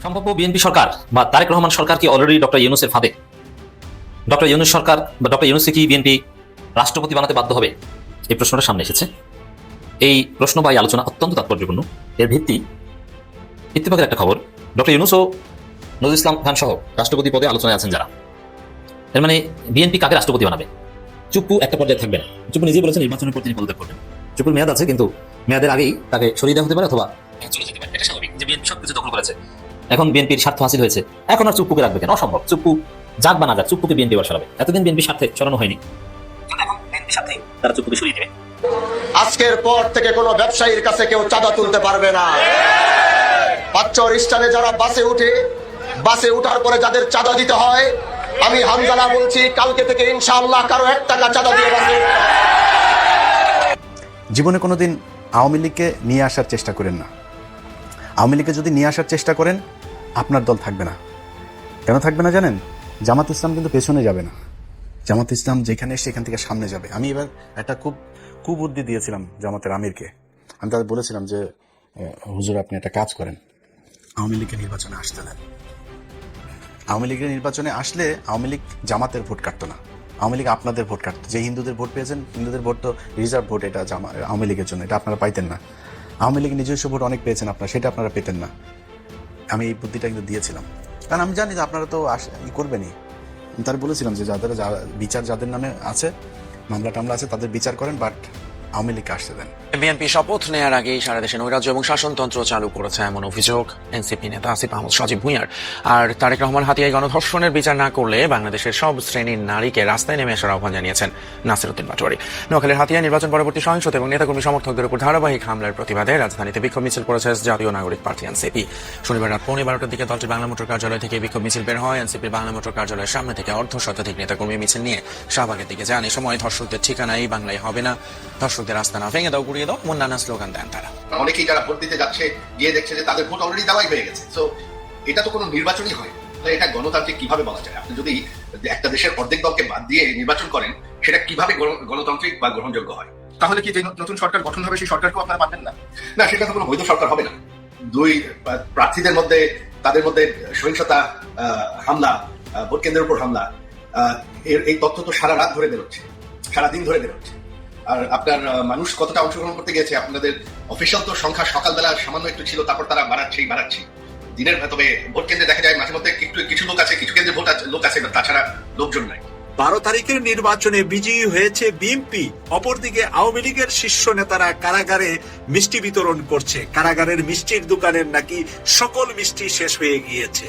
সম্ভাব্য বিএনপি সরকার বা তারেক রহমান সরকার কি অলরেডি ডক্টর ইউনূসের ফাঁদে? ডক্টর ইউনূস সরকার বা ডক্টর ইউনূসকে কি বিএনপি রাষ্ট্রপতি বানাতে বাধ্য হবে? এই প্রশ্নটা সামনে এসেছে। এই প্রশ্ন বা এই আলোচনা অত্যন্ত তাৎপর্যপূর্ণ। এর ভিত্তি ইত্তেফাকের একটা খবর, ডক্টর ইউনূস ও নজরুল ইসলাম খান সহ রাষ্ট্রপতি পদে আলোচনায় আছেন যারা। এর মানে বিএনপি কাকে রাষ্ট্রপতি বানাবে? চুপ্পু একটা পর্যায়ে থাকবে না। চুপ্পু নিজেই বলেছেন নির্বাচনের পর তিনি পদত্যাগ করবেন। চুপ্পুর মেয়াদ আছে, কিন্তু মেয়াদের আগেই তাকে সরিয়ে দেওয়া হতে পারে অথবা চলে যেতে পারে। এটা স্বাভাবিক যে বিএনপি সবকিছু দখল করেছে, এখন বিএনপির স্বার্থ হাসিল হয়েছে, এখন আর চুপ্পুকে রাখবে কেন? অসম্ভব। চুপ্পু যাক বা না যাক, চুপ্পুকে বিএনপি এবার সরাবে। এতদিন বিএনপির স্বার্থে সরানো হয়নি, এখন বিএনপির স্বার্থে তারা চুপ্পুকে সরিয়ে দেবে। আজকের পর থেকে কোনো ব্যবসায়ীর কাছে কেউ চাঁদা তুলতে পারবে না। পাঁচচর স্টানে যারা বাসে উঠার পরে যাদের চাঁদা দিতে হয়, আমি হামজালা বলছি কালকে থেকে ইনশাআল্লাহ কারো 1 টাকা চাঁদা দিয়ে বাসে। জীবনে কোনোদিন আওয়ামী লীগকে নিয়ে আসার চেষ্টা করেন না। আওয়ামী লীগকে যদি নিয়ে আসার চেষ্টা করেন, আপনার দল থাকবে না। কেন থাকবে না জানেন? জামাত ইসলাম কিন্তু পেছনে যাবে না। জামাত ইসলাম যেখানে সেখান থেকে সামনে যাবে। আমি এবার একটা খুব কুবুদ্ধি দিয়েছিলাম জামাতের আমিরকে। আমি তাদের বলেছিলাম যে হুজুর, আপনি একটা কাজ করেন, আওয়ামী লীগের নির্বাচনে আসতে দেন। আওয়ামী লীগের নির্বাচনে আসলে আওয়ামী লীগ জামাতের ভোট কাটতো না, আওয়ামী লীগ আপনাদের ভোট কাটতো। যে হিন্দুদের ভোট পেয়েছেন, হিন্দুদের ভোট তো রিজার্ভ ভোট, এটা আওয়ামী লীগের জন্য, এটা আপনারা পাইতেন না। আওয়ামী লীগ নিজস্ব ভোট অনেক পেয়েছেন আপনারা, সেটা আপনারা পেতেন না। আমি এই বুদ্ধিটা কিন্তু দিয়েছিলাম, কারণ আমি জানি যে আপনারা তো করবেনই। তার বলেছিলাম যে বিচার যাদের নামে আছে, মামলা টামলা আছে, তাদের বিচার করেন, বাট আওয়ামী লীগকে আসতে দেন। বিএনপি শপথ নেয়ার আগেই সারা দেশে নৈরাজ্য এবং শাসনতন্ত্র চালু করেছে এমন অভিযোগ এনসিপি নেতা আসিফ আহমদ সজীব ভুঁইয়ার। আর তারেক রহমান হাতিয়ায় গণধর্ষণের বিচার না করলে বাংলাদেশের সব শ্রেণীর নারীকে রাস্তায় নেমে আসার আহ্বান জানিয়েছেন নাসির উদ্দিন পাটোয়ারি। নোয়াখালীর হাতিয়ায় নির্বাচন পরবর্তী সহিংসতা এবং নেতাকর্মী সমর্থকদের উপর ধারাবাহিক হামলার প্রতিবাদে রাজধানীতে বিক্ষোভ মিছিল করেছে জাতীয় নাগরিক পার্টি এনসিপি। শনিবার রাত 12:15টার দিকে দলটি বাংলা মোটর কার্যালয় থেকে বিক্ষোভ মিছিল বের হয়। এনসিপির বাংলা মোটর কার্যালয়ের সামনে থেকে অর্ধশতাধিক নেতাকর্মী মিছিল নিয়ে শাহবাগের দিকে যান। এই সময় ধর্ষকদের ঠিকানাই বাংলায় হবে না, ধর্ষকদের রাস্তা না ভেঙে দাও, গুড়িয়ে দাও, এমন নানা স্লোগান দেন তারা। অনেকেই যারা ভোট দিতে যাচ্ছে গিয়ে দেখছে যে তাদের ভোট অলরেডি দেওয়াই হয়ে গেছে। তো এটা তো কোনো নির্বাচনই হয়, এটা গণতান্ত্রিক কিভাবে বলা যায়? আপনি যদি একটা দেশের অর্ধেক দলকে বাদ দিয়ে নির্বাচন করেন, সেটা কিভাবে গণতান্ত্রিক বা গ্রহণযোগ্য হয়? তাহলে কি যে নতুন সরকার গঠন হবে সেই সরকারকেও আপনারা মানবেন না? না, সেটা তো কোনো বৈধ সরকার হবে না। দুই প্রার্থীদের মধ্যে তাদের মধ্যে সহিংসতা, হামলা, ভোট কেন্দ্রের উপর হামলা, এই তথ্য তো সারা রাত ধরে বেরোচ্ছে, সারাদিন ধরে বেরোচ্ছে। আর আপনার মানুষ কতটা অংশগ্রহণ করতে গেছে? আপনাদের অফিসিয়াল তো সংখ্যা সকালবেলা সামান্য একটু ছিল, তারপর তারা বাড়াচ্ছে দিনের। তবে ভোট কেন্দ্রে দেখা যায় মাঝে মধ্যে কিছু লোক আছে, কিছু কেন্দ্রে লোক আছে, তাছাড়া লোকজন নাই। 12 তারিখের নির্বাচনে বিজয়ী হয়েছে বিএনপি, অপরদিকে আওয়ামী লীগের শীর্ষ নেতারা কারাগারে মিষ্টি বিতরণ করছে। কারাগারের মিষ্টির দোকানের নাকি সকল মিষ্টি শেষ হয়ে গিয়েছে।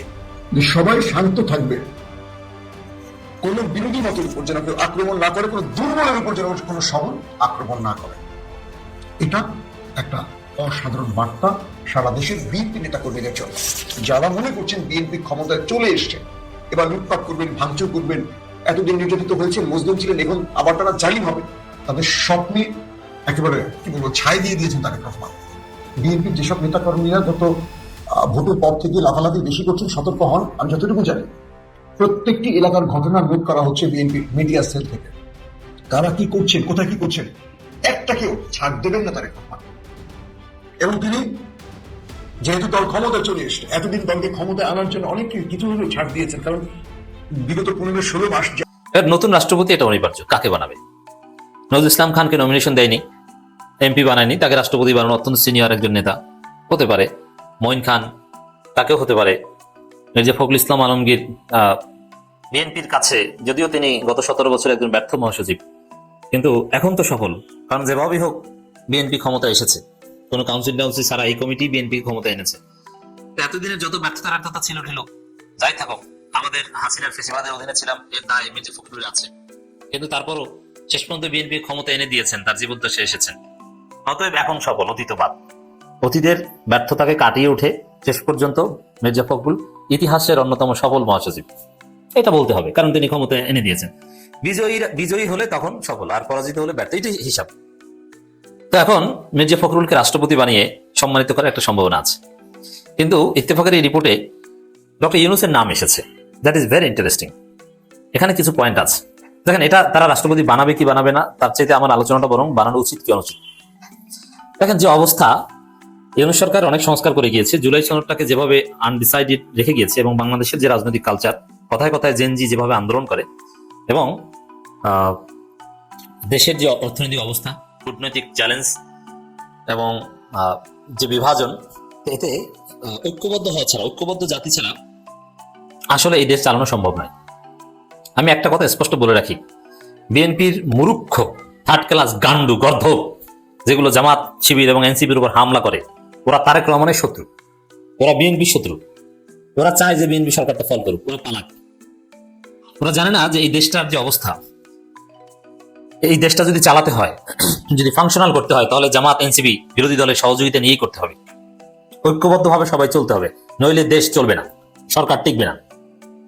সবাই শান্ত থাকবে, কোন বিরোধী মতের উপর যেন কেউ আক্রমণ না করে, কোন দুর্বলের উপর যেন কোনো সবল আক্রমণ না করে। এটা একটা অসাধারণ বার্তা সারা দেশের বিএনপি নেতা কর্মীদের জন্য। যারা মনে করছেন বিএনপি ক্ষমতায় চলে এসছে, এবার লুটপাট করবেন, ভাঙচুর করবেন, এতদিন নির্যাতিত হয়েছেন, মজলুম ছিলেন, এখন আবার তারা জালিম হবে, তাদের স্বপ্নে একেবারে কি বলবো ছাই দিয়ে দিয়েছেন তারেক রহমান। বিএনপির যেসব নেতা কর্মীরা গত ভোটের পর থেকে লাফালাফি বেশি করছেন, সতর্ক হন। আমি যতটুকু জানি প্রত্যেকটি এলাকার ঘটনা নোট করা হচ্ছে বিএনপি মিডিয়া সেল থেকে। কারা কি করছেন, কোথায় কি করছেন, একটা কেউ ছাড় দেবেন না তারেক রহমান। এবং তিনি যেহেতু দল ক্ষমতায় চলে এসছে, এতদিন দলকে ক্ষমতায় আনার জন্য অনেক কিছু ছাড় দিয়েছেন, কারণ বিগত 15-16 মাস নতুন রাষ্ট্রপতি এটা অনিবার্য। কাকে বানাবে? নজরুল ইসলাম খানকে নমিনেশন দেয়নি, এমপি বানায়নি, তাকে রাষ্ট্রপতি বানানো অত্যন্ত সিনিয়র একজন নেতা হতে পারে। মঈন খান, তাকেও হতে পারে। মির্জা ফখরুল ইসলাম আলমগীর বিএনপির কাছে, যদিও তিনি গত 17 বছর একজন ব্যর্থ মহাসচিব, কিন্তু এখন তো সফল, কারণ যেভাবেই হোক বিএনপি ক্ষমতা এসেছে। কোনো কাউন্সিল টাউন্সিল ছাড়া এই কমিটি বিএনপি ক্ষমতা এনেছে। এতদিনের যত ব্যর্থতা ছিল ঢিল যাই থাকুক, আমাদের হাসিনার ফেসিবাদের অধীনে ছিলাম, এর দায় মির্জা ফখরুল আছে। কিন্তু তারপরও শেষ পর্যন্ত বিএনপি ক্ষমতা এনে দিয়েছেন, তার জীবদ্দশায় এসেছেন। অতএব এখন সফল, অতীত বাদ। অতীতের ব্যর্থতাকে কাটিয়ে উঠে শেষ পর্যন্ত মির্জা ফখরুল ইতিহাসের অন্যতম সফল মহাসচিব, এটা বলতে হবে, কারণ তিনি ক্ষমতা এনে দিয়েছেন। বিজয়ী হলে তখন সফল, আর পরাজিত হলে ব্যর্থ, এটাই হিসাব। তো এখন মির্জা ফখরুলকে রাষ্ট্রপতি বানিয়ে সম্মানিত করার একটা সম্ভাবনা আছে। কিন্তু ইত্তেফাকের এই রিপোর্টে ডক্টর ইউনূসের নাম এসেছে। That is very interesting. এখানে কিছু পয়েন্ট আছে। দেখেন, এটা তারা রাষ্ট্রপতি বানাবে কি বানাবে না, তার চাইতে আমার আলোচনাটা বরং বানানো উচিত কি অনুচিত। দেখেন যে অবস্থা, ইউনূস সরকার অনেক সংস্কার করে গিয়েছে, জুলাই সনদটাকে যেভাবে আনডিসাইডেড রেখে গিয়েছে এবং বাংলাদেশের যে রাজনৈতিক কালচার, কথায় কথায় জেনজি যেভাবে আন্দোলন করে এবং দেশের যে অর্থনৈতিক অবস্থা, কূটনৈতিক চ্যালেঞ্জ এবং যে বিভাজন, এতে ঐক্যবদ্ধ হওয়া ছাড়া, ঐক্যবদ্ধ জাতি ছাড়া আসলে এই দেশ চালানো সম্ভব নয়। আমি একটা কথা স্পষ্ট বলে রাখি, বিএনপির মুরুক্ষ থার্ড ক্লাস গান্ডু গর্ধব যেগুলো জামাত শিবির এবং এনসিপির উপর হামলা করে, ওরা তারেক রহমানের শত্রু, ওরা বিএনপির শত্রু, ওরা চায় যে বিএনপি সরকারটা ফল করুক, ওরা পালাক। ওরা জানে না যে এই দেশটার যে অবস্থা, এই দেশটা যদি চালাতে হয়, যদি ফাংশনাল করতে হয়, তাহলে জামাত এনসিপি বিরোধী দলের সহযোগিতা নিয়েই করতে হবে, ঐক্যবদ্ধভাবে সবাই চলতে হবে, নইলে দেশ চলবে না, সরকার টিকবে না।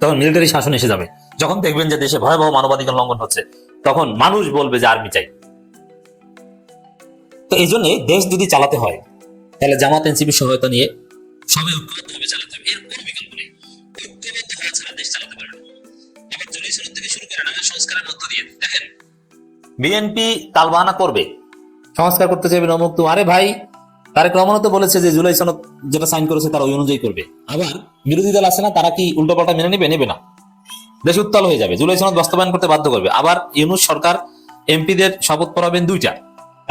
তখন মিলিটারি শাসন এসে যাবে। যখন দেখবেন যে দেশে ভয়াবহ মানবাধিকার লঙ্ঘন হচ্ছে, তখন মানুষ বলবে যে আর্মি চাই। তো এই জন্য দেশ যদি চালাতে হয়, তাহলে জামাত এনসিপি সহায়তা নিয়ে সবাই ঐক্যবদ্ধভাবে চালাতে হবে, এর কোনো বিকল্প নেই। ঐক্যবদ্ধ হওয়া ছাড়া দেশ চালাতে পারবে না। আবার জুলাই সনদ থেকে শুরু করে নানা সংস্কারের মধ্য দিয়ে দেখেন, বিএনপি তালবাহানা করবে, সংস্কার করতে চাইবে অমুক তো। আরে ভাই, তারেক রহমান তো বলেছে যে জুলাই সনদ যেটা সাইন করেছে তারা ওই অনুযায়ী করবে। আবার বিরোধী দল আছে না, তারা কি উল্টোপাল্টা মেনে নেবে? নেবে না। দেশ উত্তাল হয়ে যাবে, জুলাই সনদ বাস্তবায়ন করতে বাধ্য করবে। আবার ইউনূস সরকার এমপিদের শপথ পড়াবেন দুইটা,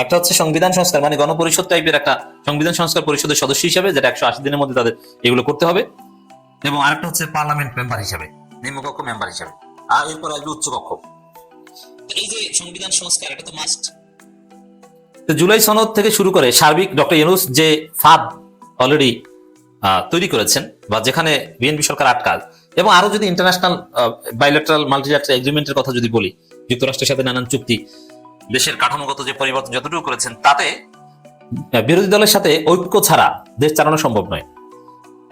একটা হচ্ছে সংবিধান সংস্কার, মানে গণপরিষদ টাইপের একটা সংবিধান সংস্কার পরিষদের সদস্য হিসেবে, যেটা 180 দিনের মধ্যে তাদের এগুলো করতে হবে, এবং আরেকটা হচ্ছে পার্লামেন্ট মেম্বার হিসেবে, নিম্নকক্ষ মেম্বার হিসেবে, আর এরপর আসবে উচ্চকক্ষ। এই যে সংবিধান সংস্কার, এটা তো মাস্ট। জুলাই সনদ থেকে শুরু করে সার্বিক ডক্টর ইউনূস যে ফাঁদ অলরেডি তৈরি করেছেন, বা যেখানে বিএনপি সরকার আটকাল, এবং আরো যদি ইন্টারন্যাশনাল বাইলেটারাল মাল্টিল্যাটারাল এগ্রিমেন্টের কথা যদি বলি, যুক্তরাষ্ট্রের সাথে নানান চুক্তি, দেশের কাঠামোগত যে পরিবর্তন যতটুকু করেছেন, তাতে বিরোধী দলের সাথে ঐক্য ছাড়া দেশ চালানো সম্ভব নয়।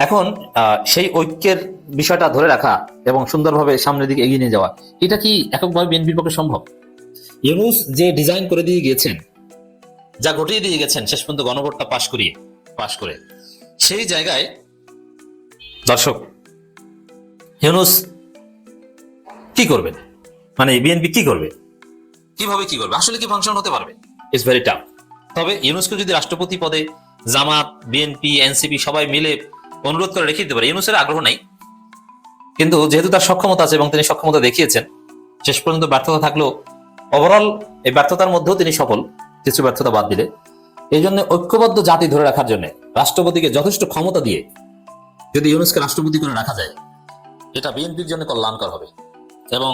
এখন সেই ঐক্যের বিষয়টা ধরে রাখা এবং সুন্দরভাবে সামনের দিকে এগিয়ে নিয়ে যাওয়া, এটা কি এককভাবে বিএনপির পক্ষে সম্ভব? ইউনূস যে ডিজাইন করে দিয়ে গিয়েছেন, যা ঘটিয়ে দিয়ে গেছেন, শেষ পর্যন্ত গণভোটটা পাশ করে, সেই জায়গায় দর্শক ইউনূস কি করবেন, মানে বিএনপি কি করবে, কিভাবে কি করবে, আসলে কি ফাংশন হতে পারবে? It's very tough. তবে ইউনূসকে যদি রাষ্ট্রপতি পদে জামাত, বিএনপি, এনসিপি সবাই মিলে অনুরোধ করে রেখে দিতে পারে, ইউনূসের আগ্রহ নেই, কিন্তু যেহেতু তার সক্ষমতা আছে এবং তিনি সক্ষমতা দেখিয়েছেন, শেষ পর্যন্ত ব্যর্থতা থাকলেও ওভারঅল এই ব্যর্থতার মধ্যেও তিনি সফল, কিছু ব্যর্থতা বাদ দিলে। এই জন্য ঐক্যবদ্ধ জাতি ধরে রাখার জন্য রাষ্ট্রপতিকে যথেষ্ট ক্ষমতা দিয়ে যদি ইউনূসকে রাষ্ট্রপতি করে রাখা যায়, এটা বিএনপির জন্য কল্যাণকর হবে এবং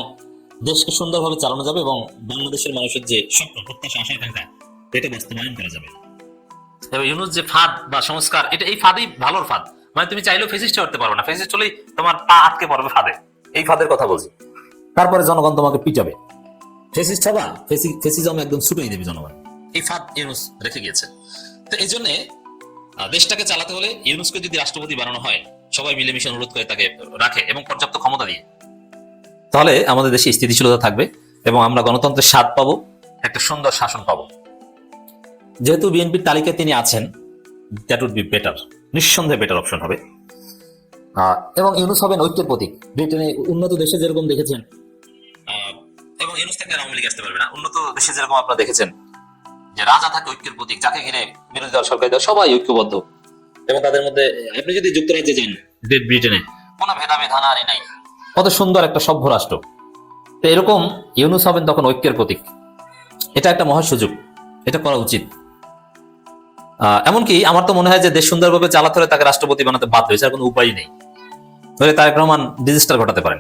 দেশকে সুন্দরভাবে চালানো যাবে, এবং বাংলাদেশের মানুষের যে স্বপ্ন, প্রত্যাশা, আশা, আকাঙ্ক্ষা, এটা বাস্তবায়ন করা যাবে। তবে ইউনূস যে ফাঁদ বা সংস্কার, এটা এই ফাঁদই ভালোর ফাঁদ, মানে তুমি চাইলেও ফেসিস্ট করতে পারো না, ফেসিস্ট হলেই তোমার পা আটকে পড়বে ফাঁদে, এই ফাঁদের কথা বলছি। তারপরে জনগণ তোমাকে পিটাবে, ফেসিস্ট হবা, ফেসিজম একদম ছুটেই দেবে জনগণ। এই ফাঁদ ইউনূস রেখে গিয়েছে। তো এই জন্য দেশটাকে চালাতে হলে ইউনূসকে যদি রাষ্ট্রপতি বানানো হয়, সবাই মিলেমিশে অনুরোধ করে তাকে রাখে এবং পর্যাপ্ত ক্ষমতা দিয়ে, তাহলে আমাদের দেশে স্থিতিশীলতা থাকবে এবং আমরা গণতন্ত্রের স্বাদ পাবো, একটা সুন্দর শাসন পাবো। যেহেতু বিএনপির তালিকায় তিনি আছেন, দ্যাট উড বি বেটার, নিঃসন্দেহে বেটার অপশন হবে। এবং ইউনূস হবেন ঐক্যের প্রতীক। ব্রিটেনে উন্নত দেশে যেরকম দেখেছেন, এবং ইউনূস থেকে আওয়ামী লীগ আসতে পারবে না, উন্নত দেশে যেরকম আপনারা দেখেছেন যে রাজা থাকে ঐক্যের প্রতীক, যাকে ঘিরে বিরোধী দল, সরকারি দল সবাই ঐক্যবদ্ধ, এবং তাদের মধ্যে আপনি যদি যুক্তরাজ্যে যান, গ্রেট ব্রিটেনে কোনো ভেদাভেদ হানাহানি নাই, কত সুন্দর একটা সভ্য রাষ্ট্র। তো এরকম ইউনূস হবেন তখন ঐক্যের প্রতীক। এটা একটা মহা সুযোগ, এটা করা উচিত। এমনকি আমার তো মনে হয় যে দেশ সুন্দরভাবে চালাতে হলে তাকে রাষ্ট্রপতি বানাতে বাধ্য হয়েছে, আর কোনো উপায় নেই। তাহলে তারেক রহমান ডিজাস্টার ঘটাতে পারেন,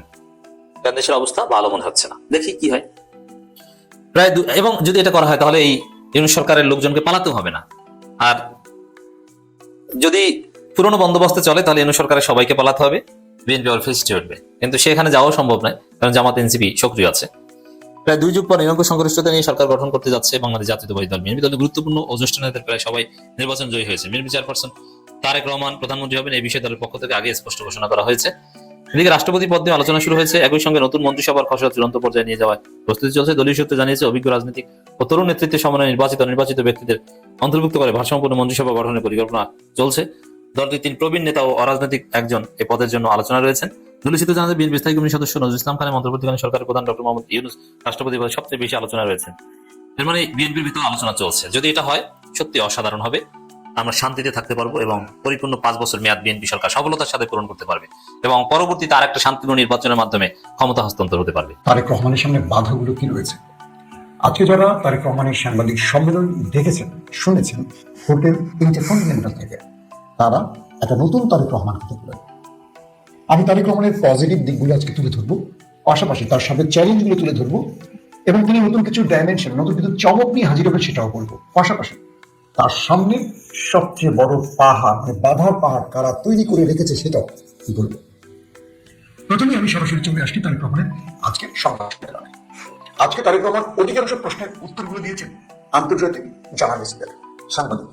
কারণ দেশের অবস্থা ভালো মনে হচ্ছে না, দেখি কি হয়। এবং যদি এটা করা হয়, তাহলে এই ইউনূস সরকারের লোকজনকে পালাতেও হবে না। আর যদি পুরনো বন্দোবস্তে চলে, তাহলে ইউনূস সরকারের সবাইকে পালাতে হবে, বিএনপি আবার ফেসিস্টে উঠবে, কিন্তু সেখানে যাওয়াও সম্ভব নয়, কারণ জামাত এনসিপি সক্রিয় আছে। প্রায় 2 যুগ পর নিরঙ্ক সংখ্যাগরিষ্ঠতা নিয়ে সরকার গঠন করতে যাচ্ছে বাংলাদেশ জাতীয়তাবাদী দল বিএনপি। দলের গুরুত্বপূর্ণ ও জ্যেষ্ঠ নেতাদের প্রায় সবাই নির্বাচন জয়ী হয়েছে। বিএনপি চেয়ারপারসন তারেক রহমান প্রধানমন্ত্রী হবেন, এই বিষয়ে দলের পক্ষ থেকে আগে স্পষ্ট ঘোষণা করা হয়েছে। এদিকে রাষ্ট্রপতি পদ নিয়ে আলোচনা শুরু হয়েছে, একই সঙ্গে নতুন মন্ত্রিসভার খসড়া চূড়ান্ত পর্যায়ে নিয়ে যাওয়ার প্রস্তুতি চলছে। দলীয় সূত্রে জানিয়েছে, অভিজ্ঞ রাজনৈতিক ও তরুণ নেতৃত্বের সমন্বয়ে নির্বাচিত ব্যক্তিদের অন্তর্ভুক্ত করে ভারসাম্যপূর্ণ মন্ত্রিসভা গঠনের পরিকল্পনা চলছে। দলটির 3 প্রবীণ নেতা ও অরাজনৈতিক একজন এই পদের জন্য আলোচনা রয়েছেন। দলীয় সূত্রে জানাতে বিএনপি স্থায়ী কমিটির সদস্য নজরুল ইসলাম খানের অন্তর্বর্তীকালীন সরকারের প্রধান ডক্টর মোহাম্মদ ইউনূস রাষ্ট্রপতি পদে সবচেয়ে বেশি আলোচনা রয়েছেন। এর মানে বিএনপির ভিতরে আলোচনা চলছে। যদি এটা হয়, সত্যি অসাধারণ হবে আমরা শান্তিতে থাকতে পারবো এবং পরিপূর্ণ 5 বছর মেয়াদ বিএনপি সরকার সফলতার সাথে পূরণ করতে পারবে এবং পরবর্তীতে আরেকটা শান্তিপূর্ণ নির্বাচনের মাধ্যমে ক্ষমতা হস্তান্তর হতে পারবে। তারেক রহমানের সামনে বাধাগুলো কি রয়েছে? আজকে যারা তারেক রহমানের সাংবাদিক সম্মেলন দেখেছেন, শুনেছেন হোটেল ইন্টারকন্টিনেন্টাল থেকে, তারা একটা নতুন তারেক রহমান হতে পারে। আমি তারেক রহমানের পজিটিভ দিকগুলো আজকে তুলে ধরবো, পাশাপাশি তার সামনে চ্যালেঞ্জগুলো তুলে ধরবো এবং তিনি নতুন কিছু ডাইমেনশন, নতুন কিছু চমক নিয়ে হাজির হবে সেটাও বলবো। পাশাপাশি তার সামনে সবচেয়ে বড় পাহাড়, মানে বাধার পাহাড় কারা তৈরি করে রেখেছে সেটাও বলবো। প্রথমে আমি সরাসরি চলে আসছি তারেক রহমানের আজকের সংবাদ সম্মেলনে। আজকে তারেক রহমান অধিকাংশ প্রশ্নের উত্তরগুলো দিয়েছেন আন্তর্জাতিক জার্নালিস্টদের, সাংবাদিক,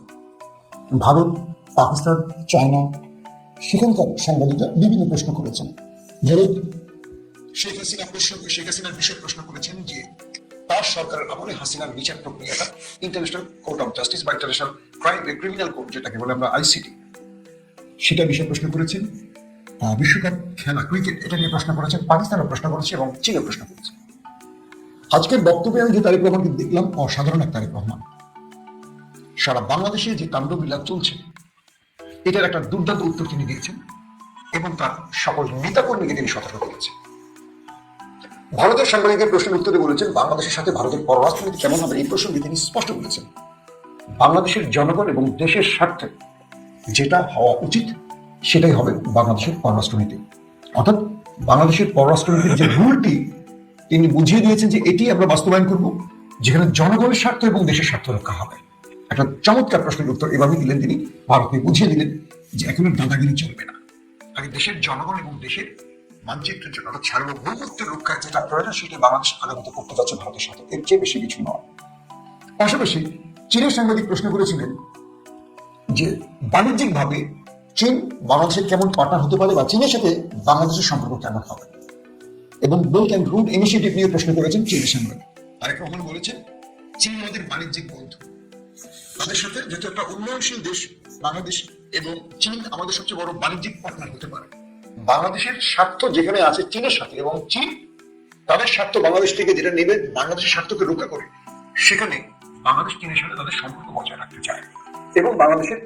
ভারত, পাকিস্তান, চায়না, সেখানকার সাংবাদিকরা বিভিন্ন প্রশ্ন করেছেন। ভারত শেখ হাসিনার বিষয়ে প্রশ্ন করেছেন যে তার সরকারের আমলে হাসিনার বিচার প্রক্রিয়াটা ইন্টারন্যাশনাল কোর্ট অফ জাস্টিস বা ইন্টারন্যাশনাল ক্রিমিনাল কোর্ট, যেটাকে বলে আমরা আইসিটি, সেটা বিষয়ে প্রশ্ন করেছেন। বিশ্বকাপ খেলা ক্রিকেট, এটা নিয়ে প্রশ্ন করেছেন। পাকিস্তানও প্রশ্ন করেছে এবং চীনও প্রশ্ন করেছে। আজকের বক্তব্যে আমি যে তারেক রহমানকে দেখলাম, অসাধারণ এক তারেক রহমান। সারা বাংলাদেশে যে কাণ্ডবিলাপ চলছে এটার একটা দুর্দান্ত উত্তর তিনি দিয়েছেন এবং তার সকল নেতাকর্মীকে তিনি সতর্ক করেছেন। ভারতের সাংবাদিকের প্রশ্নের উত্তরে বলেছেন বাংলাদেশের সাথে ভারতের পররাষ্ট্রনীতি কেমন হবে, এই প্রসঙ্গে তিনি স্পষ্ট বলেছেন বাংলাদেশের জনগণ এবং দেশের স্বার্থে যেটা হওয়া উচিত সেটাই হবে বাংলাদেশের পররাষ্ট্রনীতি। অর্থাৎ বাংলাদেশের পররাষ্ট্রনীতির যে রুলটি তিনি বুঝিয়ে দিয়েছেন যে এটি আমরা বাস্তবায়ন করব, যেখানে জনগণের স্বার্থ এবং দেশের স্বার্থ রক্ষা হবে। একটা চমৎকার প্রশ্নের উত্তর এভাবেই দিলেন তিনি। ভারতকে বুঝিয়ে দিলেন যে এখন আর দাদাগিরি চলবে না, আগে দেশের জনগণ এবং দেশের মানচিত্রের জন্য অর্থাৎ সার্বভৌমত্বের রক্ষায় যেটা প্রয়োজন সেটা বাংলাদেশ আগামীতে করতে যাচ্ছে ভারতের সাথে, এর চেয়ে বেশি কিছু নয়। পাশাপাশি চীনের সাংবাদিক প্রশ্ন করেছিলেন যে বাণিজ্যিকভাবে চীন বাংলাদেশের কেমন পার্টনার হতে পারে বা চীনের সাথে বাংলাদেশের সম্পর্ক কেমন হবে, এবং বেল্ট অ্যান্ড রোড ইনিশিয়েটিভ নিয়ে প্রশ্ন করেছেন চীনের সাংবাদিক। তারেক রহমান বলেছেন চীন আমাদের বাণিজ্যিক বন্ধু, তাদের সাথে যেহেতু একটা উন্নয়নশীল দেশ বাংলাদেশ এবং চীন আমাদের সবচেয়ে বড় বাণিজ্যিক পার্টনার হতে পারে। বাংলাদেশের স্বার্থ যেখানে আছে চীনের সাথে এবং চীন তাদের স্বার্থ বাংলাদেশ থেকে যেটা নেবে বাংলাদেশের স্বার্থকে রক্ষা করে, সেখানে বাংলাদেশ চীনের সাথে তাদের সম্পর্ক বজায় রাখতে চায় এবং বাংলাদেশের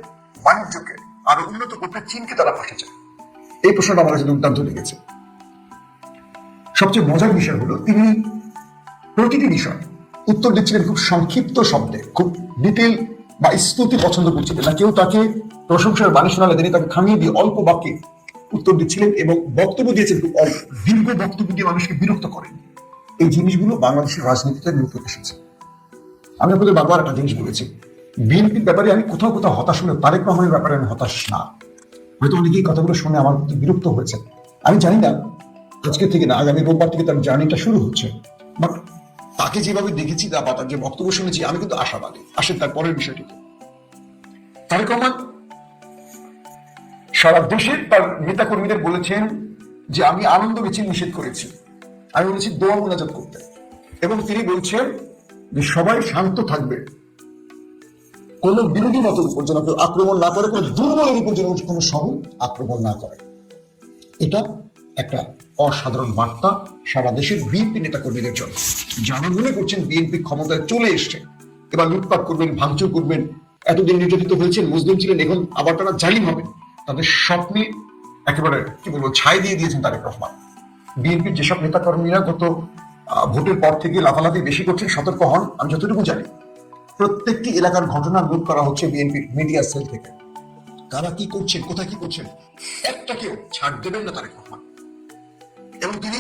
বাণিজ্যকে আরো উন্নত করতে চীনকে তারা পাশে চায়। এই প্রশ্নটা আমার কাছে দুর্দান্ত লেগেছে। সবচেয়ে মজার বিষয় হলো তিনি প্রতিটি বিষয় উত্তর দিচ্ছিলেন খুব সংক্ষিপ্ত শব্দে, খুব ডিটেল বা স্তুতি পছন্দ করছিলেন না। কেউ তাকে প্রশংসার বাণী শোনালে তিনি তাকে থামিয়ে দিয়ে অল্প বাক্যে উত্তর দিচ্ছিলেন এবং বক্তব্য দিয়েছেন খুব অল্প, দীর্ঘ বক্তব্য দিয়ে মানুষকে বিরক্ত করেন। এই জিনিসগুলো বাংলাদেশের রাজনীতিতে নতুন এসেছে। আমি আপনাদের বারবার একটা জিনিস বলেছি, বিএনপির ব্যাপারে আমি কোথাও কোথাও হতাশ হলেও তারেক রহমানের ব্যাপারে আমি হতাশ না। হয়তো অনেকেই কথাগুলো শুনে আমার প্রতি বিরক্ত হয়েছে, আমি জানি না আজকে থেকে না আগামী রোববার থেকে তার জার্নিটা শুরু হচ্ছে, বাট তাকে যেভাবে দেখেছি বা তার যে বক্তব্য শুনেছি আমি কিন্তু আশাবাদী। আসেন তার পরের বিষয়টিতে। তারেক রহমান সারা দেশের তার নেতা কর্মীদের বলেছেন যে আমি আনন্দ মিছিল নিষেধ করেছি, আমি বলেছি দোয়া মোনাজাত করতে, এবং তিনি বলছেন যে সবাই শান্ত থাকবে, কোন বিরোধী মতের উপর যেন কেউ আক্রমণ না করে, কোন দুর্বলের উপর যেন কোনো সহজ আক্রমণ না করে। এটা একটা অসাধারণ বার্তা সারা দেশের বিএনপি নেতা কর্মীদের জন্য, যারা মনে করছেন বিএনপি ক্ষমতায় চলে এসছে, এবার লুটপাট করবেন, ভাঙচুর করবেন, এতদিন নির্যাতিত হয়েছেন, মুসলিম ছিলেন, এখন আবার তারা জালিম হবেন, তাদের স্বপ্নে একেবারে কি বলবো ছাই দিয়ে দিয়েছেন তারেক রহমান। বিএনপির যেসব নেতা কর্মীরা গত ভোটের পর থেকে লাফালাফি বেশি করছেন, সতর্ক হন। আমি যতটুকু জানি প্রত্যেকটি এলাকার ঘটনা নোট করা হচ্ছে বিএনপির মিডিয়া সেল থেকে, কারা কি করছেন, কোথায় কি করছেন, একটা কেউ ছাড় দেবেন না তারেক রহমান। এবং তিনি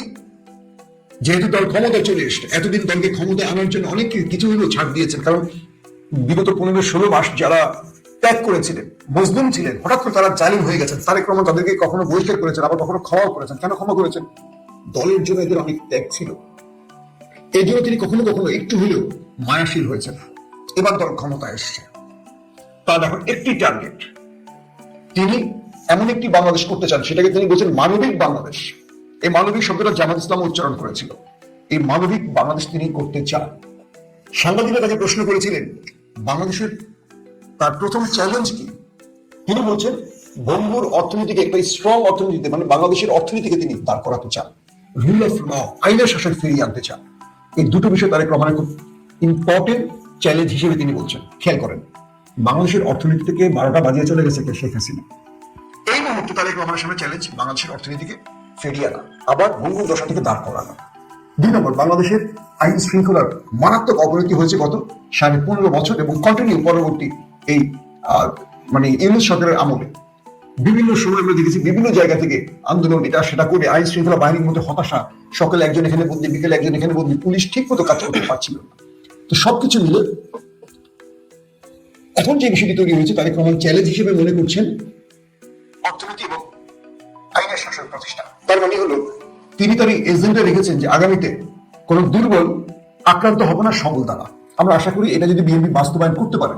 যেহেতু দল ক্ষমতায় চলে এসছে, এতদিন দলকে ক্ষমতায় আনার জন্য অনেক কিছু হলেও ছাড় দিয়েছেন, কারণ বিগত 15-16 মাস যারা ত্যাগ করেছিলেন, মুসলিম ছিলেন, হঠাৎ করে তারা জালিম হয়ে গেছেন। তারেক রহমান তাদেরকে কখনো বহিষ্কার করেছেন, আবার কখনো ক্ষমাও করেছেন। কেন ক্ষমা করেছেন? দলের জন্য এদের অনেক ত্যাগ ছিল, এই জন্য তিনি কখনো কখনো একটু হলেও মায়াশীল হয়েছেন। এবার দল ক্ষমতায় এসছে, তার এখন একটি টার্গেট, তিনি এমন একটি বাংলাদেশ করতে চান, সেটাকে তিনি বলছেন মানবিক বাংলাদেশ। এই মানবিক শব্দটা জামাত ইসলাম উচ্চারণ করেছিল। এই মানবিক বাংলাদেশ তিনি করতে চান। সাংবাদিকরা তাকে প্রশ্ন করেছিলেন বাংলাদেশের তার প্রথম চ্যালেঞ্জ কি, তিনি বলছেন বঙ্গুর অর্থনীতিকে একটা স্ট্রং অর্থনীতিতে, মানে বাংলাদেশের অর্থনীতিকে তিনি দাঁড় করাতে চান, রুল অফ ল, আইনের শাসন ফিরিয়ে আনতে চান। এই দুটো বিষয় তারেক রহমানের খুব ইম্পর্টেন্ট চ্যালেঞ্জ হিসেবে তিনি বলছেন। খেয়াল করেন, বাংলাদেশের অর্থনীতি থেকে 12টা বাজিয়ে চলে গেছে কে? শেখ হাসিনা। এই মুহূর্তে তারেক রহমানের সামনে চ্যালেঞ্জ বাংলাদেশের অর্থনীতিকে ফেরিয়ে আনা, আবার ভঙ্গুর দশা থেকে দাঁড় করানো। 2 নম্বর, বাংলাদেশের আইন শৃঙ্খলার মারাত্মক অবনতি হয়েছে গত 15.5 বছর এবং কন্টিনিউ পরবর্তী এই মানে ইউনূস সরকারের আমলে। বিভিন্ন সময় আমরা দেখেছি বিভিন্ন জায়গা থেকে আন্দোলন এটা সেটা করে আইন শৃঙ্খলা বাহিনীর মধ্যে হতাশা, সকালে একজন এখানে বদলি, বিকেলে একজন এখানে বদলি, পুলিশ ঠিক মতো কাজ করতে পারছিল না। তো সবকিছু মিলে এখন যে বিষয়টি তৈরি হয়েছে তারেক রহমান চ্যালেঞ্জ হিসেবে মনে করছেন অর্থনীতি এবং আইনের শাসন প্রতিষ্ঠা। তার মানে হলো তিনি তার এই এজেন্ডা রেখেছেন যে আগামীতে কোন দুর্বল আক্রান্ত হবে না সবল দ্বারা। আমরা আশা করি এটা যদি বিএনপি বাস্তবায়ন করতে পারে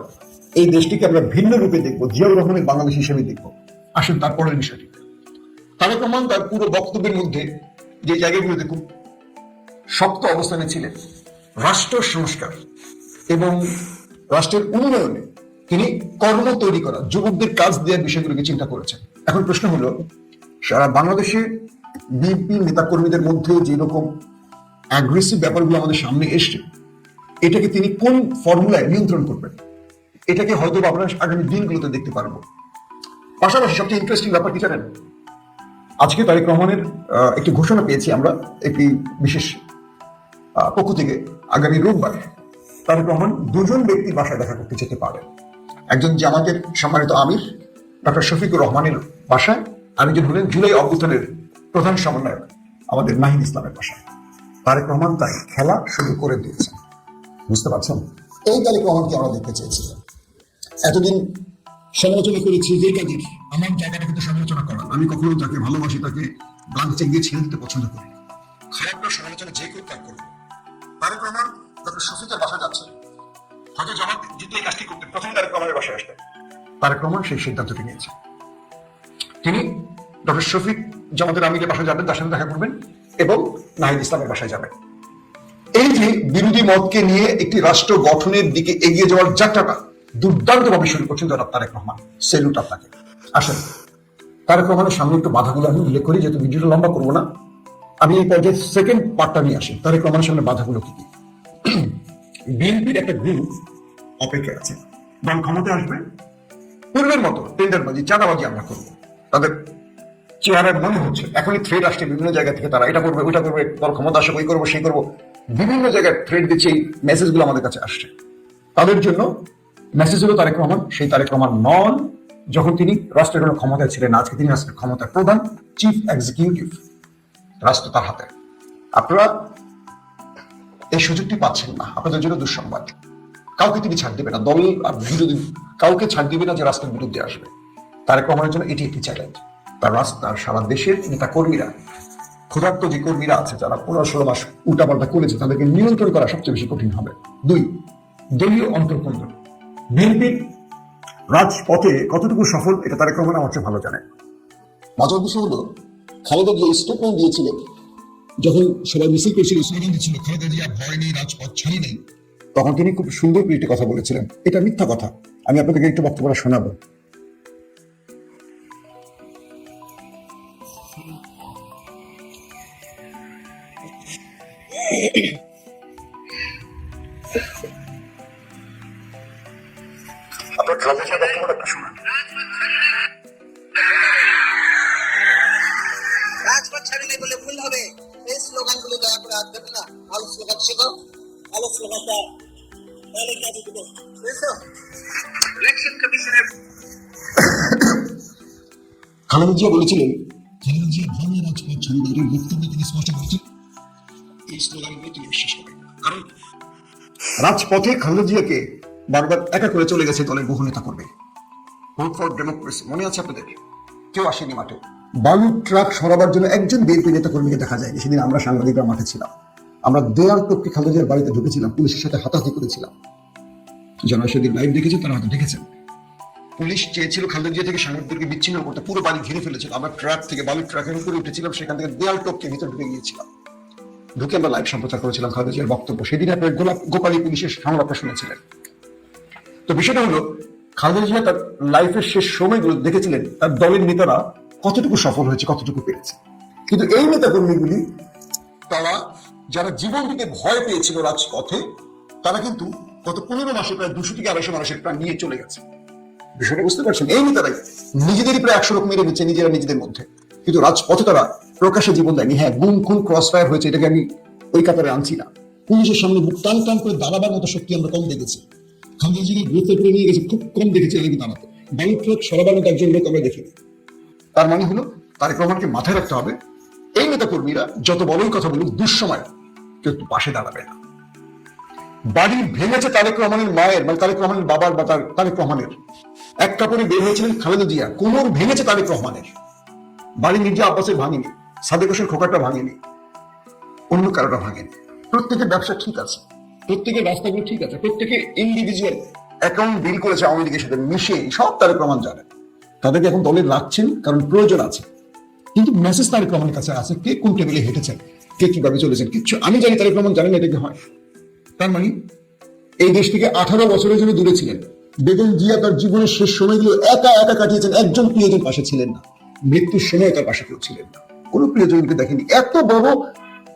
এই দেশটিকে আমরা ভিন্ন রূপে দেখবো, জিয়াউর রহমানের বাংলাদেশ হিসেবে দেখবো। আসেন তারপরের বিষয়টি। তারেক রহমান তার পুরো বক্তব্যের মধ্যে যে জায়গাগুলোতে খুব শক্ত অবস্থানে ছিলেন, রাষ্ট্র সংস্কার এবং রাষ্ট্রের উন্নয়নে তিনি কর্ম তৈরি করা, যুবকদের কাজ দেওয়ার বিষয়গুলোকে চিন্তা করেছেন। এখন প্রশ্ন হলো, সারা বাংলাদেশে বিএনপি নেতাকর্মীদের মধ্যে যেরকম অ্যাগ্রেসিভ ব্যাপারগুলো আমাদের সামনে এসছে, এটাকে তিনি কোন ফর্মুলায় নিয়ন্ত্রণ করবেন, এটাকে হয়তো আমরা আগামী দিনগুলোতে দেখতে পারবো। পাশাপাশি সবচেয়ে ইন্টারেস্টিং ব্যাপার কি জানেন, আজকে তারেক রহমানের একটি ঘোষণা পেয়েছি আমরা একটি বিশেষ পক্ষ থেকে, আগামী রোববার তারেক রহমান 2 জন ব্যক্তির বাসায় দেখা করতে যেতে পারেন। একজন জামাতের সম্মানিত আমির ডক্টর শফিকুর রহমানের বাসায়, আরেকজন হলেন জুলাই অভ্যুত্থানের প্রধান সমন্বয়ক আমাদের নাহিদ ইসলামের বাসায়। তারেক রহমান তাই খেলা শুরু করে দিয়েছেন, বুঝতে পারছেন? এই তারেক রহমানকে আমরা দেখতে চেয়েছিলাম। এতদিন সমালোচনা করেছি যে কাজের, আমার জায়গাটা কিন্তু সমালোচনা করা, আমি কখনো তাকে ভালোবাসি, তাকে ব্লাঙ্ক চেক দিয়ে ছেড়ে দিতে পছন্দ করি। খারাপটা সমালোচনা যে কেউ ত্যাগ করবে। তারেক রহমান ডক্টর শফিকের বাসায় যাচ্ছেন, হয়তো জামাত যদি এই কাজটি করতেন প্রথমে তারেক রহমানের বাসায় আসতেন। তারেক রহমান সেই সিদ্ধান্তটি নিয়েছেন, তিনি ডক্টর শফিক জামাতের আমিরের বাসায় যাবেন, তার সাথে দেখা করবেন এবং নাহিদ ইসলামের বাসায় যাবেন। এই যে বিরোধী মতকে নিয়ে একটি রাষ্ট্র গঠনের দিকে এগিয়ে যাওয়ার যাত্রাটা দুর্দান্তভাবে শুরু করছেন জনাব তারেক রহমান। সেলুট আপনাকে। আসেন তারেক রহমানের সামনে একটু বাধাগুলো আমি উল্লেখ করি, যেহেতু ভিডিওটা লম্বা করবো না। আমি এই পর্যায়ে সেকেন্ড পার্টটা নিয়ে আসি। তারেক রহমানের সামনে বাধাগুলো কি কি? বিএনপির একটা গ্রুপ অপেক্ষায় আছে, দল ক্ষমতায় আসবে, পূর্বের মতো টেন্ডারবাজি, চাঁদাবাজি আমরা করবো। তাদের চেহারায় মনে হচ্ছে এখনই থ্রেড আসছে বিভিন্ন জায়গা থেকে, তারা এটা করবে ওইটা করবে, দল ক্ষমতা আসে ওই করবো সেই করবো, বিভিন্ন জায়গায় থ্রেড দিচ্ছে। এই মেসেজগুলো আমাদের কাছে আসছে। তাদের জন্য মেসেজ হলো তারেক রহমান সেই তারেক রহমান নন যখন তিনি রাষ্ট্রের কোনো ক্ষমতায় ছিলেন। আজকে তিনি রাষ্ট্রের ক্ষমতায় প্রধান, চিফ এক্সিকিউটিভ, রাষ্ট্র তার হাতে। আপনারা এই সুযোগটি পাচ্ছেন না, আপনাদের জন্য দুঃসংবাদ। কাউকে তিনি ছাড় দেবে না, দল আর বিরোধী কাউকে ছাড় দিবে না যে রাষ্ট্রের বিরুদ্ধে আসবে। তারেক রহমানের জন্য এটি একটি চ্যালেঞ্জ। তার রাস্তার সারা দেশের নেতা কর্মীরা, ক্ষুধার্ত যে কর্মীরা আছে যারা 15-16 মাস উল্টাপাল্টা করেছে, তাদেরকে নিয়ন্ত্রণ করা সবচেয়ে বেশি কঠিন হবে। 2, দলীয় অন্তর্কন্দ। বিএনপির রাজপথে কতটুকু সফল এটা তারেক রহমান আমার চেয়ে ভালো জানে। মজার বিষয় হলো, খালেদা জিয়া স্টেটমেন্ট দিয়েছিলেন যখন সবাই মিছিল করেছিল, স্লোগান দিচ্ছিল খালেদা জিয়া ভয় নেই, রাজপথ ছাড়ি নেই, তখন তিনি খুব সুন্দর করে একটি কথা বলেছিলেন। এটা মিথ্যা কথা। আমি আপনাদেরকে একটু বক্তব্যটা শোনাবো। আপনার খালেদা জিয়া বক্তব্যটা একটু শোনান। রাজপথ ছাড়িনি বলে ভুল হবে। এই স্লোগানগুলো দয়া করে আর দেবেন না। ভালো স্লোগান শেখো, ভালো স্লোগানটা তাহলে কাজে দেবো, বুঝছো? ইলেকশন কমিশনের খালেদা জিয়া বলেছিলেন, খালেদা জিয়া ভালো রাজপথ ছাড়িনি, এর বক্তব্যে তিনি স্পষ্ট করেছেন এই স্লোগানগুলো তিনি বিশ্বাস করেন। কারণ রাজপথে খালেদা জিয়াকে বারবার একা করে চলে গেছে দলের বহু নেতা করবে। ভোট ফর ডেমোক্রেসি মনে আছে আপনাদের? কেউ আসেনি মাঠে। বালু ট্রাক সরাবার জন্য একজন বিএনপি নেতা কর্মীকে দেখা যায়নি। সেদিন আমরা সাংবাদিকরা মাঠে ছিলাম। আমরা দেয়াল টপকে খালেদা জিয়ার বাড়িতে ঢুকেছিলাম, পুলিশের সাথে হাতাহাতি করেছিলাম। যারা সেদিন লাইভ দেখেছেন তারা হয়তো দেখেছেন। পুলিশ চেয়েছিল খালেদা জিয়া থেকে সাংবাদিকদেরকে বিচ্ছিন্ন করতে, পুরো বাড়ি ঘিরে ফেলেছিল। আমরা ট্রাক থেকে বালু ট্রাকের উপরে উঠেছিলাম, সেখান থেকে দেয়াল টপকে ভিতরে ঢুকে গিয়েছিলাম। ঢুকে আমরা লাইভ সম্প্রচার করেছিলাম খালেদা জিয়ার বক্তব্য। সেদিন আপনার গোপালী পুলিশের সংলাপটা শুনেছিলেন। তো বিষয়টা হলো, খালেদা জিয়া তার লাইফের শেষ সময়গুলো দেখেছিলেন তার দলের নেতারা কতটুকু সফল হয়েছে, কতটুকু পেরেছে। কিন্তু এই নেতা কর্মীগুলি, তারা যারা জীবন দিতে ভয় পেয়েছিল রাজপথে, তারা কিন্তু গত 15 মাসে প্রায় 200 থেকে 250 মানুষের প্রাণ নিয়ে চলে গেছে। বিষয়টা বুঝতে পারছেন? এই নেতারাই নিজেদেরই প্রায় 100 লোক মেরে নিচ্ছে নিজেরা নিজেদের মধ্যে, কিন্তু রাজপথে তারা প্রকাশ্যে জীবন দেয়নি। হ্যাঁ, গুম খুন ক্রস ফায়ার হয়েছে, এটাকে আমি ওই কাতারে আনছি না। পুলিশের সামনে বুক টান টান করে দাঁড়াবার মতো শক্তি আমরা কম দেখেছি। খালেদাজিকে গ্রেফতার করে নিয়ে গেছে খুব কম দেখেছি এলাকি দাঁড়াতে। বালু ট্রাক সরাবার মতো একজন লোক আমরা দেখিনি। তার মানে হলো তারেক রহমানকে মাথায় রাখতে হবে, এই নেতা কর্মীরা যত বড়ই কথা বলুক, দুঃসময় কেউ একটু পাশে দাঁড়াবে না। বাড়ি ভেঙেছে তারেক রহমানের মায়ের, মানে তারেক রহমানের বাবার বা তারেক রহমানের। এক কাপড়ে বের হয়েছিলেন খালেদা জিয়া, কোমর ভেঙেছে তারেক রহমানের। বাড়ি মির্জা আব্বাসের ভাঙেনি, সাদেক হোসেন খোকাটা ভাঙেনি, অন্য কারোটা ভাঙেনি। প্রত্যেকের ব্যবসা ঠিক আছে, প্রত্যেকের রাস্তাগুলো ঠিক আছে, প্রত্যেকে ইন্ডিভিজুয়াল অ্যাকাউন্ট ডিল করেছে আওয়ামী লীগের সাথে মিশে, সব তারেক রহমান জানে। তাদেরকে এখন দলে রাখছেন কারণ প্রয়োজন আছে, কিন্তু মেসেজ তারেক রহমানের কাছে আছে, কে কোন টেবিলে হেঁটেছেন, কে কিভাবে চলেছেন কিচ্ছু আমি জানি, তারেক রহমান জানেন এটা কি হয়। তার মানে এই দেশ থেকে 18 বছরের জন্য দূরে ছিলেন। বেগম জিয়া তার জীবনের শেষ সময়গুলো একা একা কাটিয়েছেন, একজন প্রিয়জন পাশে ছিলেন না, মৃত্যুর সময় তার পাশে কেউ ছিলেন না, কোনো প্রিয়জনকে দেখেনি। এত বড়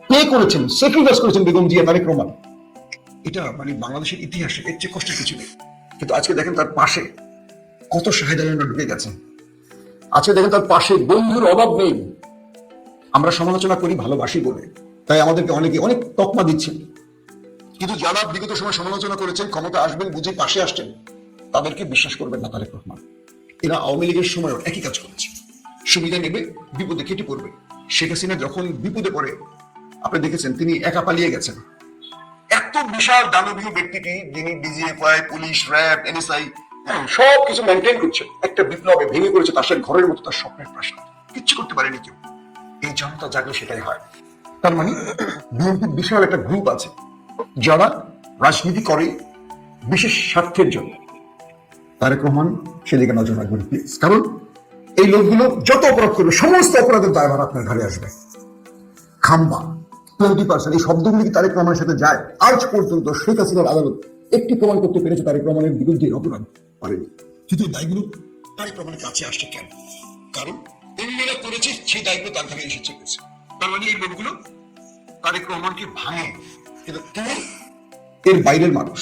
পে করেছেন, স্যাক্রিফাইস করেছেন বেগম জিয়া তারেক রহমান, এটা মানে বাংলাদেশের ইতিহাসে এর চেয়ে কষ্টের কিছু নেই। কিন্তু আজকে দেখেন তার পাশে কত শাহেদালানরা ঢুকে গেছে, আজকে দেখেন তার পাশে বন্ধুর অভাব নেই। আমরা সমালোচনা করি ভালোবাসি বলে, তাই আমাদেরকে অনেকে অনেক তকমা দিচ্ছেন, কিন্তু যারা বিগত সময় সমালোচনা করেছেন, ক্ষমতা আসবেন বুঝে পাশে আসছেন, তাদেরকে বিশ্বাস করবেন না তারেক রহমান। এরা আওয়ামী লীগের সময়ও একই কাজ করেছে, সুবিধা নেবে, বিপদে কেটে পড়বে। শেখ হাসিনা যখন বিপদে পড়ে আপনি দেখেছেন তিনি একা পালিয়ে গেছেন। এত বিশাল দানবীয় ব্যক্তিটি, যিনি ডিজিএফআই, পুলিশ, র্যাব, এনএসআই সব কিছু মেনটেন করছে, একটা বিপ্লবে ভেঙে করেছে তার ঘরের মতো তার স্বপ্নের প্রাসাদ, কিচ্ছু করতে পারেনি কেউ। এই জনতা জাগলে সেটাই হয়। তার মানে বিএনপির বিশাল একটা গ্রুপ আছে যারা রাজনীতি করে বিশেষ স্বার্থের জন্য। তারেক রহমান সেদিকে নজর রাখবেন প্লিজ, কারণ এই লোকগুলো যত অপরাধ করবে সমস্ত অপরাধের দায়ভার আপনার ঘরে আসবে। খাম্বা 20%, এই শব্দগুলি কি তারেক রহমানের সাথে যায়? আজ পর্যন্ত শেখ হাসিনার আদালত একটি প্রমাণ করতে পেরেছে তারেক রহমানের বিরুদ্ধে অপরাধ পারেনি, কিন্তু এই দায়গুলো তারেক রহমানের কাছে আসছে কেন? কারণ অন্যরা করেছে, সেই দায়গুলো তার ঘরে এসে চেপেছে। তার মানে এই লোকগুলো তারেক রহমানকে ভাঙে, কিন্তু তিনি এর বাইরের মানুষ,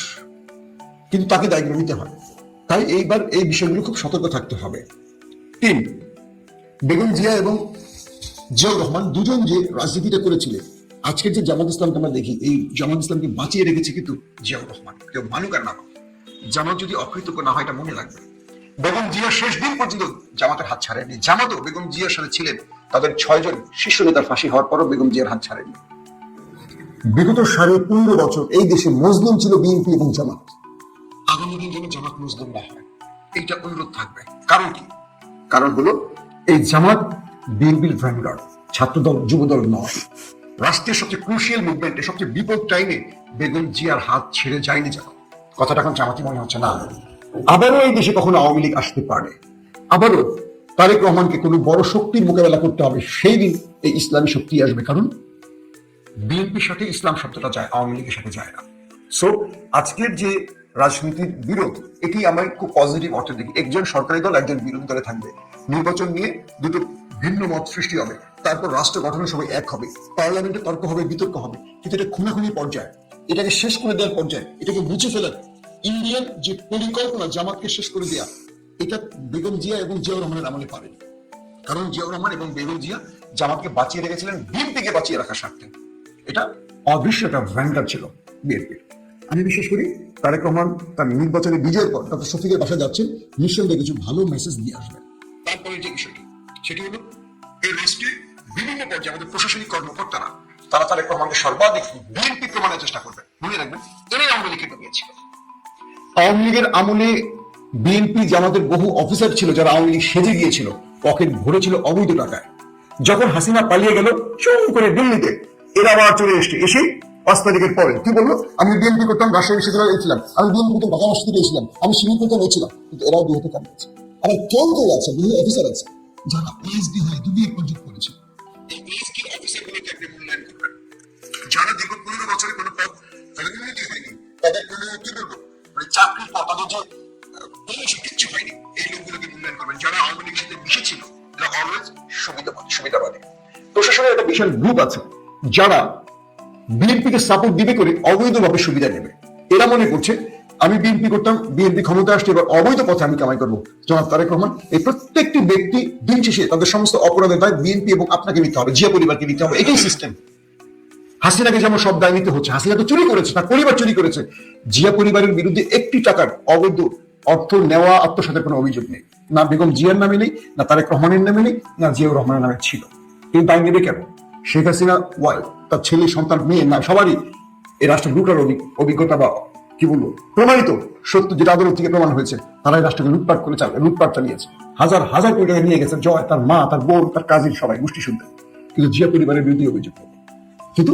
কিন্তু তাকে দায়গুলো নিতে হয়। তাই এইবার এই বিষয়গুলো খুব সতর্ক থাকতে হবে। 3, বেগম জিয়া এবং জিয়াউর রহমান দুজন যে রাজনীতিটা করেছিলেন, আজকের যে জামাত ইসলামকে আমরা দেখি, এই জামাত ইসলামকে বাঁচিয়ে রেখেছে কিন্তু জিয়াউর রহমান। কেউ মানুক আর না মানুক, জামাত যদি অকৃতজ্ঞ না হয় এটা মনে রাখবে। বেগম জিয়া শেষ দিন পর্যন্ত জামাতের হাত ছাড়েননি, জামাতও বেগম জিয়ার সাথে ছিলেন। তাদের 6 জন শীর্ষ নেতার ফাঁসি হওয়ার পরও বেগম জিয়ার হাত ছাড়েননি। বিগত 15.5 বছর এই দেশে মুসলিম ছিল বিএনপি এবং জামাত, আগামী দিন যেন জামাত মুসলিম না হয়, এইটা অনুরোধ থাকবে। কারণ কি? কারণ হলো এই জামাত বিএনপির ভ্যানগার্ড, ছাত্রদল যুবদল নয়। রাষ্ট্রের সবচেয়ে ক্রুশিয়াল মুভমেন্টে, সবচেয়ে বিপদ টাইমে বেগম জিয়ার হাত ছেড়ে যায়নি জামাত। কথাটা এখন জামাতি মনে হচ্ছে না। আবারও এই দেশে কখনো আওয়ামী লীগ আসতে পারে, আবারও তারেক রহমানকে কোনো বড় শক্তির মোকাবেলা করতে হবে, সেই দিন এই ইসলামী শক্তি আসবে। কারণ বিএনপির সাথে ইসলাম শব্দটা যায়, আওয়ামী লীগের সাথে যায় না। সো আজকের যে রাজনীতির বিরোধ, এটি আমি খুব পজিটিভ অর্থে দেখি। একজন সরকারি দল, একজন বিরোধী দলে থাকবে, নির্বাচন নিয়ে দুটো ভিন্ন মত সৃষ্টি হবে, তারপর রাষ্ট্র গঠনের সবাই এক হবে, পার্লামেন্টে তর্ক হবে, বিতর্ক হবে, কিন্তু এটা খুনাখুনি পর্যায়ে, এটাকে শেষ করে দেওয়ার পর্যায়ে, এটাকে মুছে ফেলার ইন্ডিয়ান যে পরিকল্পনা জামাতকে শেষ করে দেওয়া, এটা বেগম জিয়া এবং জিয়াউর রহমানের আমলে পারেনি। কারণ জিয়াউর রহমান এবং বেগম জিয়া জামাতকে বাঁচিয়ে রেখেছিলেন বিএনপিকে বাঁচিয়ে রাখার স্বার্থে। এটা অদৃশ্য একটা ভ্যানগার্ড ছিল বিএনপির। আমি বিশ্বাস করি তারেক রহমান তার নির্বাচনে বিজয়ের পর ডক্টর শফিকের বাসায় যাচ্ছেন, নিঃসন্দেহে কিছু ভালো মেসেজ দিয়ে আসবেন। তারপরে যে বিষয়টি, সেটি হলো এই রাষ্ট্রে বিভিন্ন পর্যায়ে আমাদের প্রশাসনিক কর্মকর্তারা তারা তারেক রহমানকে সর্বাধিক বিএনপি প্রমাণের চেষ্টা করবেন। মনে রাখবেন, এরাই আওয়ামী লীগকে ডুবিয়েছিল। আওয়ামী লীগের আমলে বিএনপি জামাতের বহু অফিসার ছিল যারা আওয়ামী লীগ সেজে গিয়েছিল, পকেট ভরেছিল অবৈধ টাকায়। যখন হাসিনা পালিয়ে গেল চুম করে দিল্লিতে, এরা আবার চলে এসে 5 তারিখের পরে কি বললো, আমি বিএনপি করতাম, রাজশাহী বিশ্ববিদ্যালয়ে ছিলাম, আমি বিএনপি করতাম, ঢাকা ইউনিভার্সিটিতে ছিলাম, আমি শিবির করতাম, ছিলাম। কিন্তু এরাও বিহতে কামিয়েছে। আবার কেউ আছে, বহু অফিসার আছে যারা পিএইচডি হয়ে দুবিয়ে পর্যন্ত করেছে। এই পিএইচডি অফিসারগুলোকে আপনি মূল্যায়ন করবেন। যারা দীর্ঘ 15 বছরে কোনো পদ ফেলে হয়নি, তাদের কোনো কি বলবো, মানে চাকরির পর তাদের যে প্রমোশন কিচ্ছু হয়নি, এই লোকগুলোকে মূল্যায়ন করবেন। যারা আওয়ামী লীগের সাথে মিশেছিল, এরা অলওয়েজ সুবিধাবাদী। প্রশাসনের একটা বিশাল গ্রুপ আছে যারা বিএনপিকে সাপোর্ট দিবে করে অবৈধভাবে সুবিধা নেবে। এরা মনে করছে আমি বিএনপি করতাম, বিএনপি ক্ষমতা আসছে, এবার অবৈধ পথে আমি কামাই করবো। জনাব তারেক রহমান, এই প্রত্যেকটি ব্যক্তি দিন শেষে তাদের সমস্ত অপরাধের দায় বিএনপি এবং আপনাকে নিতে হবে, জিয়া পরিবারকে নিতে হবে। এটাই সিস্টেম। হাসিনাকে যেমন সব দায় নিতে হচ্ছে, হাসিনা তো চুরি করেছে, তার পরিবার চুরি করেছে। জিয়া পরিবারের বিরুদ্ধে একটি টাকার অবৈধ অর্থ নেওয়া আত্মসাতের কোনো অভিযোগ নেই, না বেগম জিয়ার নামে নেই, না তারেক রহমানের নামে নেই, না জিয়াউর রহমানের নামে ছিল। কিন্তু দায় নেবে কেন? শেখ হাসিনা ওয়াইফ, তার ছেলে, সন্তান, মেয়ে, না সবারই এই রাষ্ট্র লুটার অভিজ্ঞতা বা কি বলবো প্রমাণিত সত্য, যেটা আদালত থেকে প্রমাণ হয়েছে। তারা এই রাষ্ট্রকে লুটপাট চালিয়েছে, হাজার হাজার কোটি টাকা নিয়ে গেছে জয়, তার মা, তার বোন, তার কাজিন, সবাই গোষ্ঠী শুনতে। কিন্তু জিয়া পরিবারের বিরুদ্ধে অভিযোগ হবে। কিন্তু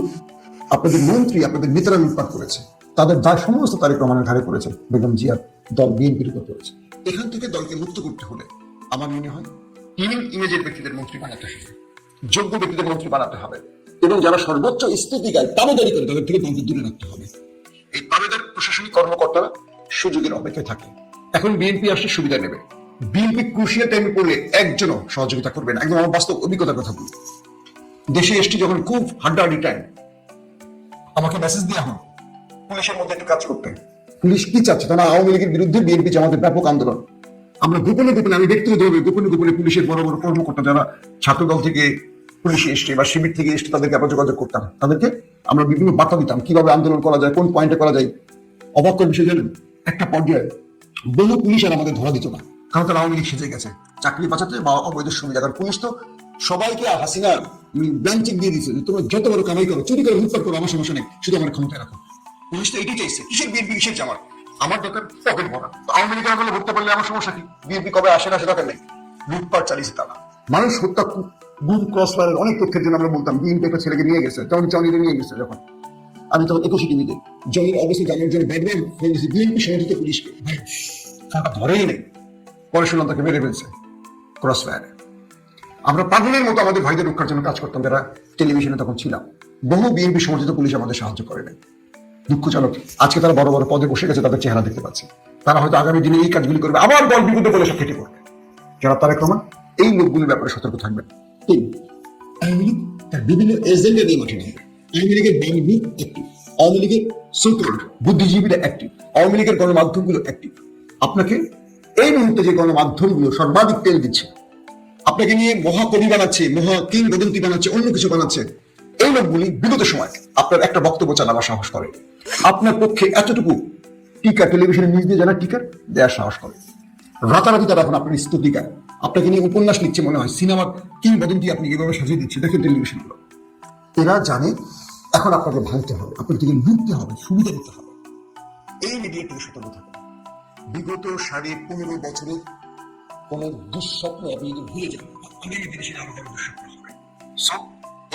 আপনাদের মন্ত্রী, আপনাদের নেতারা লুটপাট করেছে, তাদের দায় সমস্ত তারেক রহমানের ঘাড়ে পড়েছে, বেগম জিয়ার দল বিএনপির উপর পড়েছে। এখান থেকে দলকে মুক্ত করতে হলে আমার মনে হয় ক্লিন ইমেজের ব্যক্তিদের মন্ত্রী বানাতে হবে, যোগ্য ব্যক্তিদের মন্ত্রী বানাতে হবে, এবং যারা সর্বোচ্চ স্তুতি গায়, দাবিদারি করে, তাদের থেকে দলকে দূরে রাখতে হবে। এই দাবিদার প্রশাসনিক কর্মকর্তারা সুযোগের অপেক্ষায় থাকে। এখন বিএনপি আসছে সুবিধা নেবে। বিএনপি ক্রুশিয়াল টাইমে পড়লে একজনও সহযোগিতা করবে না। একদম আমার বাস্তব অভিজ্ঞতার কথা বলি। দেশে এসছি যখন খুব হাড্ডাহাড্ডি টাইম, আমাকে মেসেজ দেওয়া হয় পুলিশের মধ্যে একটু কাজ করতে। পুলিশ কি চাচ্ছে? তারা আওয়ামী লীগের বিরুদ্ধে বিএনপি জামাতের ব্যাপক আন্দোলন। আমরা গোপনে গোপনে, আমি ব্যক্তিগতভাবে গোপনে গোপনে পুলিশের বড় বড় কর্মকর্তা যারা ছাত্রদল থেকে পুলিশে এসছে বা শিবির থেকে এসছে, তাদেরকে আমরা যোগাযোগ করতাম। তাদেরকে আমরা বিভিন্ন বার্তা দিতাম কিভাবে আন্দোলন করা যায়, কোন পয়েন্টে করা যায়। অবাক করে বিষয় জানেন, একটা পর্যায়ে বহু পুলিশ আর আমাদের ধরা দিত না, কারণ তারা আওয়ামী লীগ সেজে গেছে চাকরি বাঁচাতে বা অবৈধ সুবিধা। কারণ পুলিশ তো সবাইকে হাসিনা ব্ল্যাঙ্ক চেক দিয়ে দিচ্ছে, তোমরা যত বড় কামাই করো, চুরি করে লুটপাট করো, আমার সমস্যা নেই, শুধু আমার ক্ষমতায় রাখো। পুলিশ তো এটাই চাইছে, কিসের বিএনপি, কিসের জামাত, আমার দরকার পকেট ভরা। আওয়ামী লীগের বলে ভরতে পারলে আমার সমস্যা কি? বিএনপি কবে আসে না সে দরকার নেই। লুটপাট চালিয়েছে তারা। মানুষ হত্যা, গুম, ক্রস ফায়ারের অনেক তথ্যের জন্য আমরা বলতাম বিএনপি একটা ছেলেকে নিয়ে গেছে, তখন জনিরে নিয়ে গেছে। যখন আমি তখন 21 টিভিতে জনির অবস্থা জানার জন্য ব্যাকগ্রাউন্ড হয়ে গেছে বিএনপি সমর্থিত পুলিশকে, ভাই তারা ধরেই নেই, পরে শুনলাম তাকে মেরে ফেলছে ক্রস ফায়ারে। আমরা পাগলের মতো আমাদের ভাইদের রক্ষার জন্য কাজ করতাম, যারা টেলিভিশনে তখন ছিলাম। বহু বিএনপি সমর্থিত পুলিশ আমাদের সাহায্য করে নাই। দুঃখজনক, আজকে তারা বড় বড় পদে বসে গেছে, তাদের চেহারা দেখতে পাচ্ছি। তারা হয়তো আগামী দিনে এই কাজগুলি করবে, আবার দল বিরুদ্ধে বলে সব কেটে করবে। যারা তারেক রহমান, এই লোকগুলির ব্যাপারে সতর্ক থাকবেন। তিন, আওয়ামী লীগ তার বিভিন্ন এজেন্ডা নিয়ে মাঠে নামবে। আওয়ামী লীগের বাম গ্রুপ অ্যাক্টিভ, আওয়ামী লীগের সোকল্ড বুদ্ধিজীবীরা অ্যাক্টিভ, আওয়ামী লীগের গণমাধ্যমগুলো অ্যাক্টিভ। আপনাকে এই মুহূর্তে যে গণমাধ্যমগুলো সর্বাধিক তেল দিচ্ছে, আপনাকে নিয়ে মহাকবি বানাচ্ছে, মহা কিংবদন্তি বানাচ্ছে, অন্য কিছু বানাচ্ছে, এই লোকগুলি বিগত সময় আপনার একটা বক্তব্য চালাবার সাহস করে। আপনার পক্ষে এতটুকু টিকা টেলিভিশনে নিউজ দিয়ে যারা টিকার দেওয়ার সাহস করে, রাতারাতি তারা এখন আপনার স্তুতিকায় আপনাকে নিয়ে উপন্যাস লিখছে, মনে হয় সিনেমার কিংবদন্তি আপনি এভাবে সাজিয়ে দিচ্ছে। দেখেন টেলিভিশনগুলো, এরা জানে এখন আপনাকে ভাঙতে হবে, আপনার থেকে লুটতে হবে, সুবিধা দিতে হবে। এই মিডিয়া থেকে সতর্ক থাকুন। বিগত 15.5 বছরের কোন দুঃস্বপ্ন আপনি যদি ভুলে যান, আগামী দিনে সেটা আমাদের দুঃস্বপ্ন হবে। সো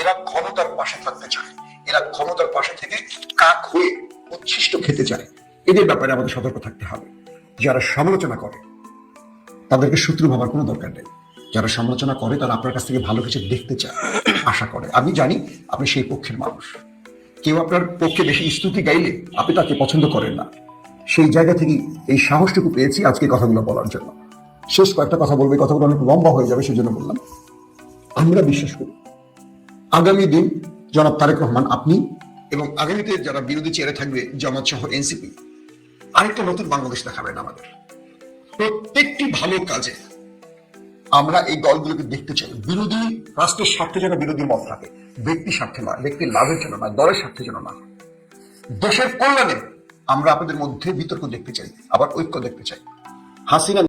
এরা ক্ষমতার পাশে থাকতে চায়, এরা ক্ষমতার পাশে থেকে কাক হয়ে উচ্ছিষ্ট খেতে চায়। এদের ব্যাপারে আমাদের সতর্ক থাকতে হবে। যারা সমালোচনা করে তাদেরকে শত্রু ভাবার কোনো দরকার নেই। যারা সমালোচনা করে তারা আপনার কাছ থেকে ভালো কিছু দেখতে চায়, আশা করে। আমি জানি আপনি সেই পক্ষের মানুষ। কেউ আপনার পক্ষে বেশি স্তুতি গাইলে আপনি তাকে পছন্দ করেন না। সেই জায়গা থেকে এই সাহসটুকু পেয়েছি আজকে কথাগুলো বলার জন্য। শেষ কয়েকটা কথা বলবো, এই কথাগুলো অনেক লম্বা হয়ে যাবে, সেজন্য বললাম। আমরা বিশ্বাস করি আগামী দিন জনাব তারেক রহমান, আপনি এবং আগামীতে যারা বিরোধী চেয়ারে থাকবে জামাত সহ এনসিপি, আরেকটা নতুন বাংলাদেশ দেখাবেন আমাদের। প্রত্যেকটি ভালো কাজে আমরা এই দলগুলোকে দেখতে চাই বিরোধী, রাষ্ট্রের স্বার্থে যেন বিরোধী মত থাকে, ব্যক্তি স্বার্থে নয়, ব্যক্তির লাভের জন্য নয়, দলের স্বার্থে যেন না, দেশের কল্যাণে আমরা আপনাদের মধ্যে বিতর্ক দেখতে চাই, আবার ঐক্য দেখতে চাই। হাসিনা